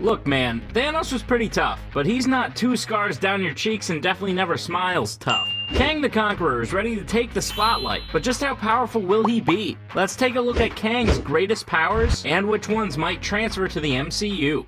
Look man, Thanos was pretty tough, but he's not 2 scars down your cheeks and definitely never smiles tough. Kang the Conqueror is ready to take the spotlight, but just how powerful will he be? Let's take a look at Kang's greatest powers and which ones might transfer to the MCU.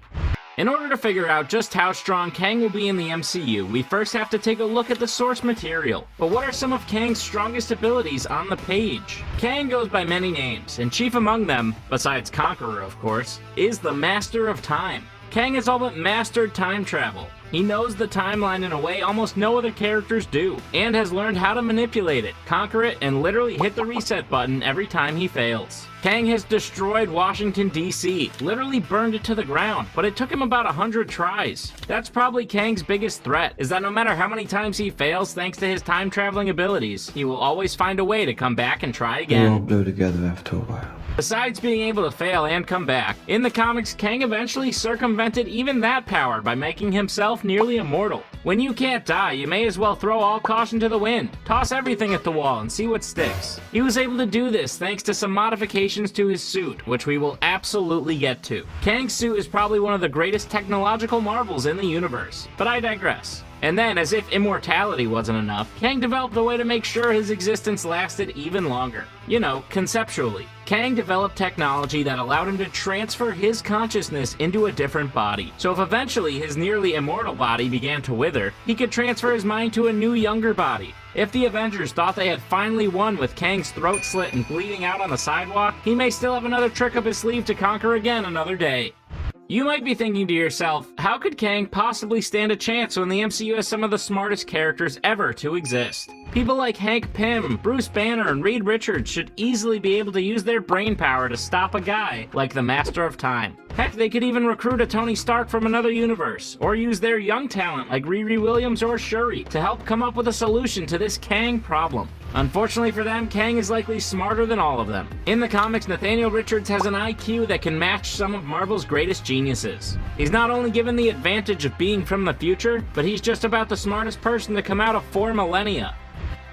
In order to figure out just how strong Kang will be in the MCU, we first have to take a look at the source material. But what are some of Kang's strongest abilities on the page? Kang goes by many names, and chief among them, besides Conqueror of course, is the Master of Time. Kang has all but mastered time travel. He knows the timeline in a way almost no other characters do, and has learned how to manipulate it, conquer it, and literally hit the reset button every time he fails. Kang has destroyed Washington, D.C., literally burned it to the ground, but it took him about 100 tries. That's probably Kang's biggest threat, is that no matter how many times he fails thanks to his time-traveling abilities, he will always find a way to come back and try again. We won't blow together after a while. Besides being able to fail and come back, in the comics, Kang eventually circumvented even that power by making himself nearly immortal. When you can't die, you may as well throw all caution to the wind. Toss everything at the wall and see what sticks. He was able to do this thanks to some modifications to his suit, which we will absolutely get to. Kang's suit is probably one of the greatest technological marvels in the universe, but I digress. And then, as if immortality wasn't enough, Kang developed a way to make sure his existence lasted even longer. You know, conceptually. Kang developed technology that allowed him to transfer his consciousness into a different body. So if eventually his nearly immortal body began to wither, he could transfer his mind to a new, younger body. If the Avengers thought they had finally won with Kang's throat slit and bleeding out on the sidewalk, he may still have another trick up his sleeve to conquer again another day. You might be thinking to yourself, how could Kang possibly stand a chance when the MCU has some of the smartest characters ever to exist? People like Hank Pym, Bruce Banner, and Reed Richards should easily be able to use their brain power to stop a guy like the Master of Time. Heck, they could even recruit a Tony Stark from another universe, or use their young talent like Riri Williams or Shuri to help come up with a solution to this Kang problem. Unfortunately for them, Kang is likely smarter than all of them. In the comics, Nathaniel Richards has an IQ that can match some of Marvel's greatest geniuses. He's not only given the advantage of being from the future, but he's just about the smartest person to come out of 4 millennia.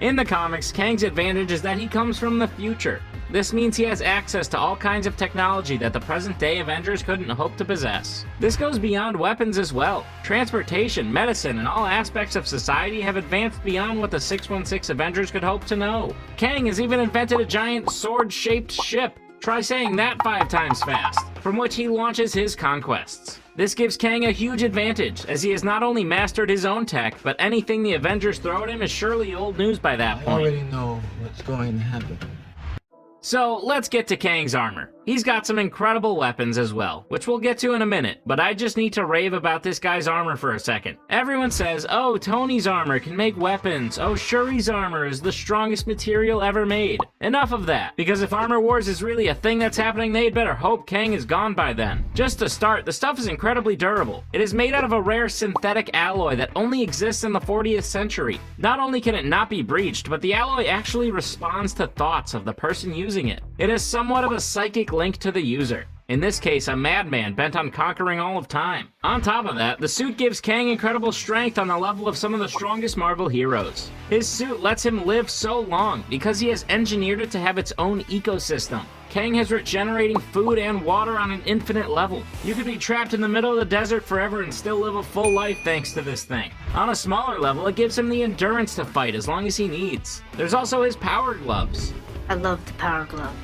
In the comics, Kang's advantage is that he comes from the future. This means he has access to all kinds of technology that the present-day Avengers couldn't hope to possess. This goes beyond weapons as well. Transportation, medicine, and all aspects of society have advanced beyond what the 616 Avengers could hope to know. Kang has even invented a giant sword-shaped ship. Try saying that 5 times fast, from which he launches his conquests. This gives Kang a huge advantage, as he has not only mastered his own tech, but anything the Avengers throw at him is surely old news by that point. I already know what's going to happen. So let's get to Kang's armor. He's got some incredible weapons as well, which we'll get to in a minute, but I just need to rave about this guy's armor for a second. Everyone says, oh, Tony's armor can make weapons, oh, Shuri's armor is the strongest material ever made. Enough of that, because if Armor Wars is really a thing that's happening, they'd better hope Kang is gone by then. Just to start, the stuff is incredibly durable. It is made out of a rare synthetic alloy that only exists in the 40th century. Not only can it not be breached, but the alloy actually responds to thoughts of the person using it. It is somewhat of a psychic link to the user. In this case, a madman bent on conquering all of time. On top of that, the suit gives Kang incredible strength on the level of some of the strongest Marvel heroes. His suit lets him live so long because he has engineered it to have its own ecosystem. Kang has regenerating food and water on an infinite level. You could be trapped in the middle of the desert forever and still live a full life thanks to this thing. On a smaller level, it gives him the endurance to fight as long as he needs. There's also his power gloves. I love the power glove.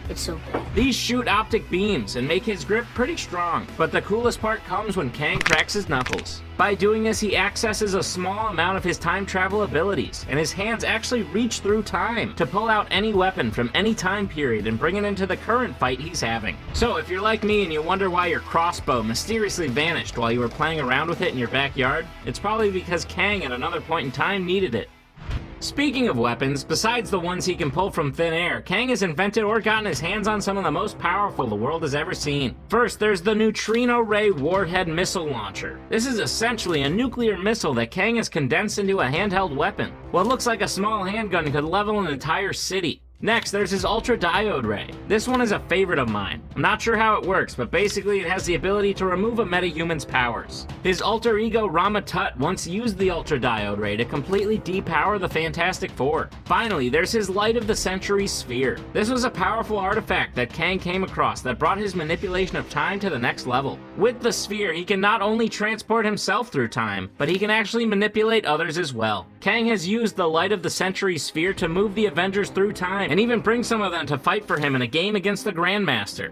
It's so big. These shoot optic beams and make his grip pretty strong, but the coolest part comes when Kang cracks his knuckles. By doing this, he accesses a small amount of his time travel abilities, and his hands actually reach through time to pull out any weapon from any time period and bring it into the current fight he's having. So if you're like me and you wonder why your crossbow mysteriously vanished while you were playing around with it in your backyard, it's probably because Kang at another point in time needed it. Speaking of weapons, besides the ones he can pull from thin air, Kang has invented or gotten his hands on some of the most powerful the world has ever seen. First, there's the Neutrino Ray Warhead Missile Launcher. This is essentially a nuclear missile that Kang has condensed into a handheld weapon. What looks like a small handgun could level an entire city. Next, there's his Ultra Diode Ray. This one is a favorite of mine. I'm not sure how it works, but basically it has the ability to remove a metahuman's powers. His alter ego Rama Tut once used the Ultra Diode Ray to completely depower the Fantastic Four. Finally, there's his Light of the Century Sphere. This was a powerful artifact that Kang came across that brought his manipulation of time to the next level. With the sphere, he can not only transport himself through time, but he can actually manipulate others as well. Kang has used the Light of the Century sphere to move the Avengers through time, and even bring some of them to fight for him in a game against the Grandmaster.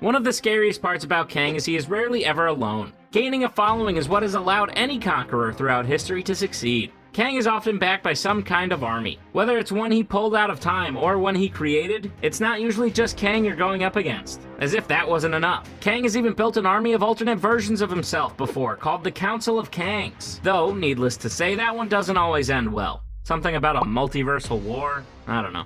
One of the scariest parts about Kang is he is rarely ever alone. Gaining a following is what has allowed any conqueror throughout history to succeed. Kang is often backed by some kind of army. Whether it's one he pulled out of time or one he created, it's not usually just Kang you're going up against. As if that wasn't enough. Kang has even built an army of alternate versions of himself before, called the Council of Kangs. Though, needless to say, that one doesn't always end well. Something about a multiversal war? I don't know.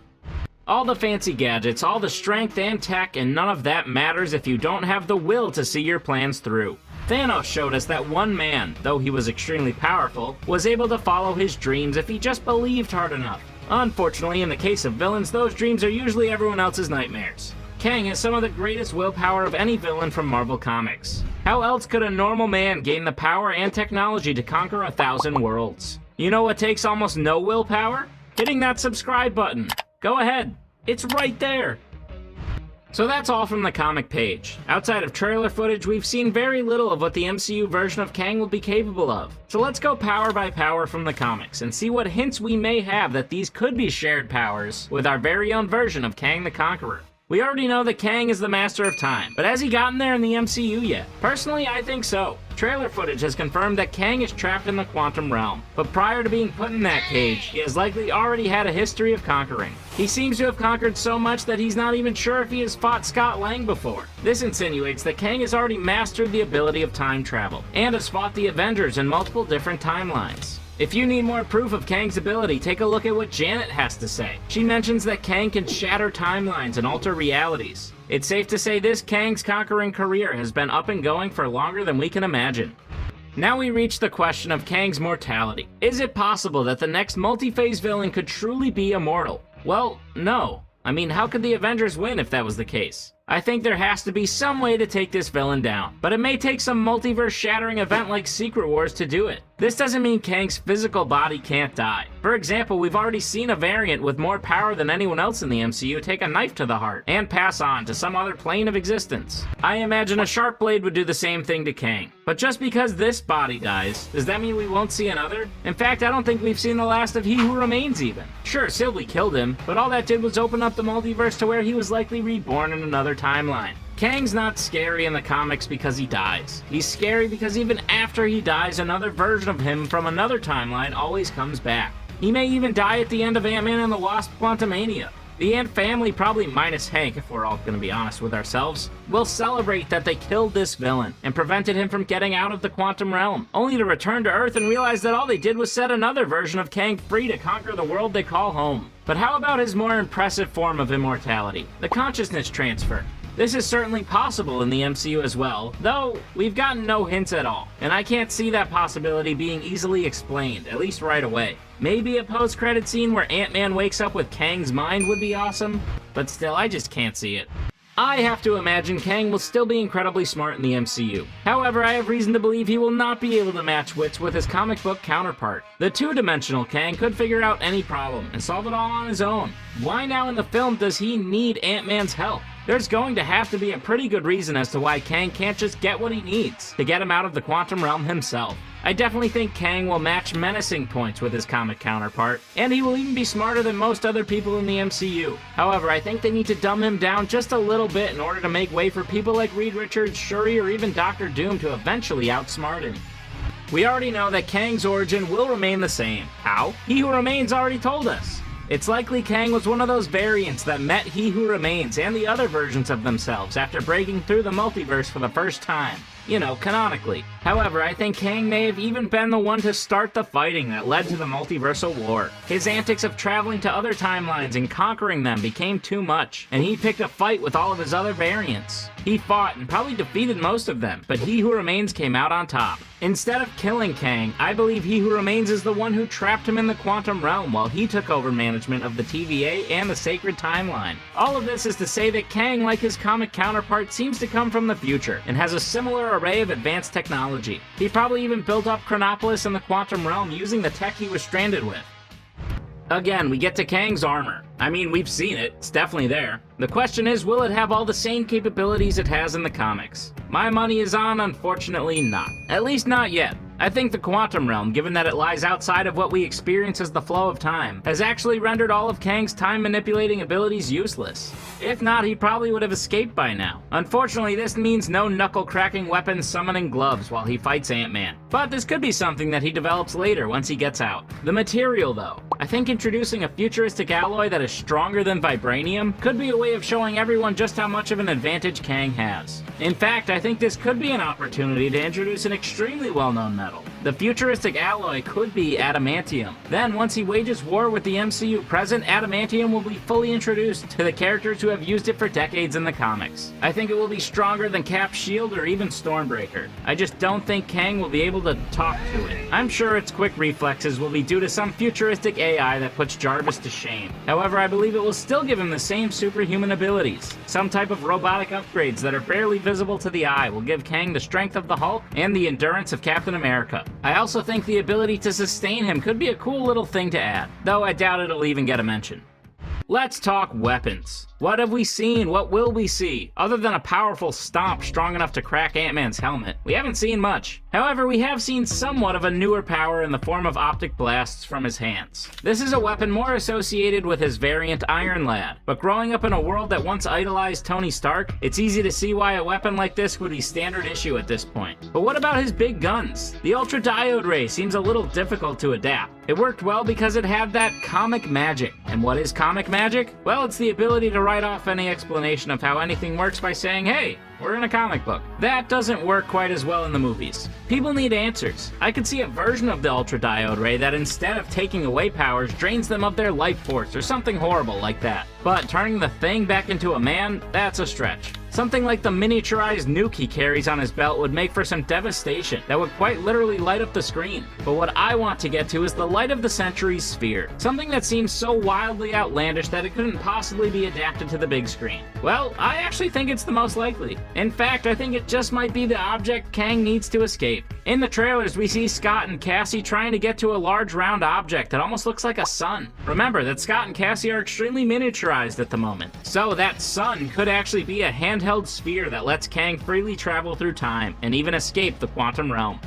All the fancy gadgets, all the strength and tech, and none of that matters if you don't have the will to see your plans through. Thanos showed us that one man, though he was extremely powerful, was able to follow his dreams if he just believed hard enough. Unfortunately, in the case of villains, those dreams are usually everyone else's nightmares. Kang has some of the greatest willpower of any villain from Marvel Comics. How else could a normal man gain the power and technology to conquer 1,000 worlds? You know what takes almost no willpower? Hitting that subscribe button. Go ahead, it's right there. So that's all from the comic page. Outside of trailer footage, we've seen very little of what the MCU version of Kang will be capable of. So let's go power by power from the comics and see what hints we may have that these could be shared powers with our very own version of Kang the Conqueror. We already know that Kang is the master of time, but has he gotten there in the MCU yet? Personally, I think so. Trailer footage has confirmed that Kang is trapped in the quantum realm, but prior to being put in that cage, he has likely already had a history of conquering. He seems to have conquered so much that he's not even sure if he has fought Scott Lang before. This insinuates that Kang has already mastered the ability of time travel, and has fought the Avengers in multiple different timelines. If you need more proof of Kang's ability, take a look at what Janet has to say. She mentions that Kang can shatter timelines and alter realities. It's safe to say this Kang's conquering career has been up and going for longer than we can imagine. Now we reach the question of Kang's mortality. Is it possible that the next multi-phase villain could truly be immortal? Well, no. I mean, how could the Avengers win if that was the case? I think there has to be some way to take this villain down, but it may take some multiverse-shattering event like Secret Wars to do it. This doesn't mean Kang's physical body can't die. For example, we've already seen a variant with more power than anyone else in the MCU take a knife to the heart and pass on to some other plane of existence. I imagine a sharp blade would do the same thing to Kang. But just because this body dies, does that mean we won't see another? In fact, I don't think we've seen the last of He Who Remains even. Sure, Sylvie killed him, but all that did was open up the multiverse to where he was likely reborn in another timeline. Kang's not scary in the comics because he dies. He's scary because even after he dies, another version of him from another timeline always comes back. He may even die at the end of Ant-Man and the Wasp: Quantumania. The Ant family, probably minus Hank if we're all gonna be honest with ourselves, will celebrate that they killed this villain and prevented him from getting out of the quantum realm, only to return to Earth and realize that all they did was set another version of Kang free to conquer the world they call home. But how about his more impressive form of immortality, the consciousness transfer? This is certainly possible in the MCU as well, though we've gotten no hints at all, and I can't see that possibility being easily explained, at least right away. Maybe a post-credit scene where Ant-Man wakes up with Kang's mind would be awesome, but still, I just can't see it. I have to imagine Kang will still be incredibly smart in the MCU. However, I have reason to believe he will not be able to match wits with his comic book counterpart. The two-dimensional Kang could figure out any problem and solve it all on his own. Why now in the film does he need Ant-Man's help? There's going to have to be a pretty good reason as to why Kang can't just get what he needs to get him out of the quantum realm himself. I definitely think Kang will match menacing points with his comic counterpart, and he will even be smarter than most other people in the MCU. However, I think they need to dumb him down just a little bit in order to make way for people like Reed Richards, Shuri, or even Doctor Doom to eventually outsmart him. We already know that Kang's origin will remain the same. How? He Who Remains already told us. It's likely Kang was one of those variants that met He Who Remains and the other versions of themselves after breaking through the multiverse for the first time. You know, canonically. However, I think Kang may have even been the one to start the fighting that led to the multiversal war. His antics of traveling to other timelines and conquering them became too much, and he picked a fight with all of his other variants. He fought and probably defeated most of them, but He Who Remains came out on top. Instead of killing Kang, I believe He Who Remains is the one who trapped him in the quantum realm while he took over management of the TVA and the sacred timeline. All of this is to say that Kang, like his comic counterpart, seems to come from the future and has a similar array of advanced technology. He probably even built up Chronopolis in the quantum realm using the tech he was stranded with. Again, we get to Kang's armor. I mean, we've seen it. It's definitely there. The question is, will it have all the same capabilities it has in the comics? My money is on, unfortunately, not. At least not yet. I think the quantum realm, given that it lies outside of what we experience as the flow of time, has actually rendered all of Kang's time-manipulating abilities useless. If not, he probably would have escaped by now. Unfortunately, this means no knuckle-cracking weapons summoning gloves while he fights Ant-Man. But this could be something that he develops later once he gets out. The material, though. I think introducing a futuristic alloy that is stronger than vibranium could be a way of showing everyone just how much of an advantage Kang has. In fact, I think this could be an opportunity to introduce an extremely well-known metal. The futuristic alloy could be adamantium. Then, once he wages war with the MCU present, adamantium will be fully introduced to the characters who have used it for decades in the comics. I think it will be stronger than Cap's shield or even Stormbreaker. I just don't think Kang will be able to talk to it. I'm sure its quick reflexes will be due to some futuristic AI that puts Jarvis to shame. However, I believe it will still give him the same superhuman abilities. Some type of robotic upgrades that are barely visible to the eye will give Kang the strength of the Hulk and the endurance of Captain America. I also think the ability to sustain him could be a cool little thing to add, though I doubt it'll even get a mention. Let's talk weapons. What have we seen? What will we see? Other than a powerful stomp strong enough to crack Ant-Man's helmet, we haven't seen much. However, we have seen somewhat of a newer power in the form of optic blasts from his hands. This is a weapon more associated with his variant Iron Lad, but growing up in a world that once idolized Tony Stark, it's easy to see why a weapon like this would be standard issue at this point. But what about his big guns? The Ultra Diode Ray seems a little difficult to adapt. It worked well because it had that comic magic. And what is comic magic? Well, it's the ability to write off any explanation of how anything works by saying, hey, we're in a comic book. That doesn't work quite as well in the movies. People need answers. I could see a version of the Ultra Diode Ray that instead of taking away powers, drains them of their life force or something horrible like that. But turning the thing back into a man, that's a stretch. Something like the miniaturized nuke he carries on his belt would make for some devastation that would quite literally light up the screen. But what I want to get to is the Light of the Centuries sphere. Something that seems so wildly outlandish that it couldn't possibly be adapted to the big screen. Well, I actually think it's the most likely. In fact, I think it just might be the object Kang needs to escape. In the trailers, we see Scott and Cassie trying to get to a large round object that almost looks like a sun. Remember that Scott and Cassie are extremely miniaturized at the moment. So that sun could actually be a handheld sphere that lets Kang freely travel through time and even escape the quantum realm.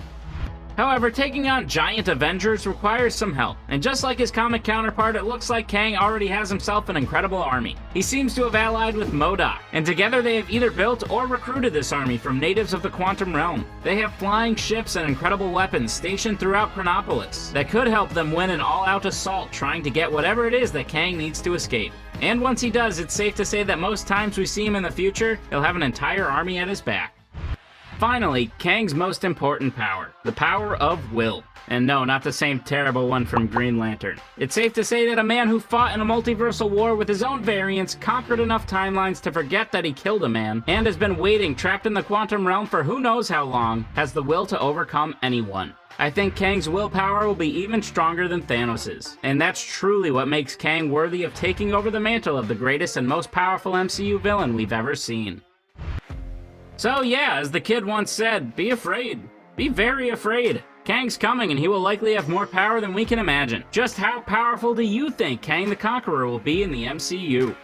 However, taking on giant Avengers requires some help, and just like his comic counterpart, it looks like Kang already has himself an incredible army. He seems to have allied with MODOK, and together they have either built or recruited this army from natives of the quantum realm. They have flying ships and incredible weapons stationed throughout Chronopolis that could help them win an all-out assault trying to get whatever it is that Kang needs to escape. And once he does, it's safe to say that most times we see him in the future, he'll have an entire army at his back. Finally, Kang's most important power, the power of will. And no, not the same terrible one from Green Lantern. It's safe to say that a man who fought in a multiversal war with his own variants, conquered enough timelines to forget that he killed a man, and has been waiting trapped in the quantum realm for who knows how long, has the will to overcome anyone. I think Kang's willpower will be even stronger than Thanos's, and that's truly what makes Kang worthy of taking over the mantle of the greatest and most powerful MCU villain we've ever seen. So yeah, as the kid once said, be afraid. Be very afraid. Kang's coming and he will likely have more power than we can imagine. Just how powerful do you think Kang the Conqueror will be in the MCU?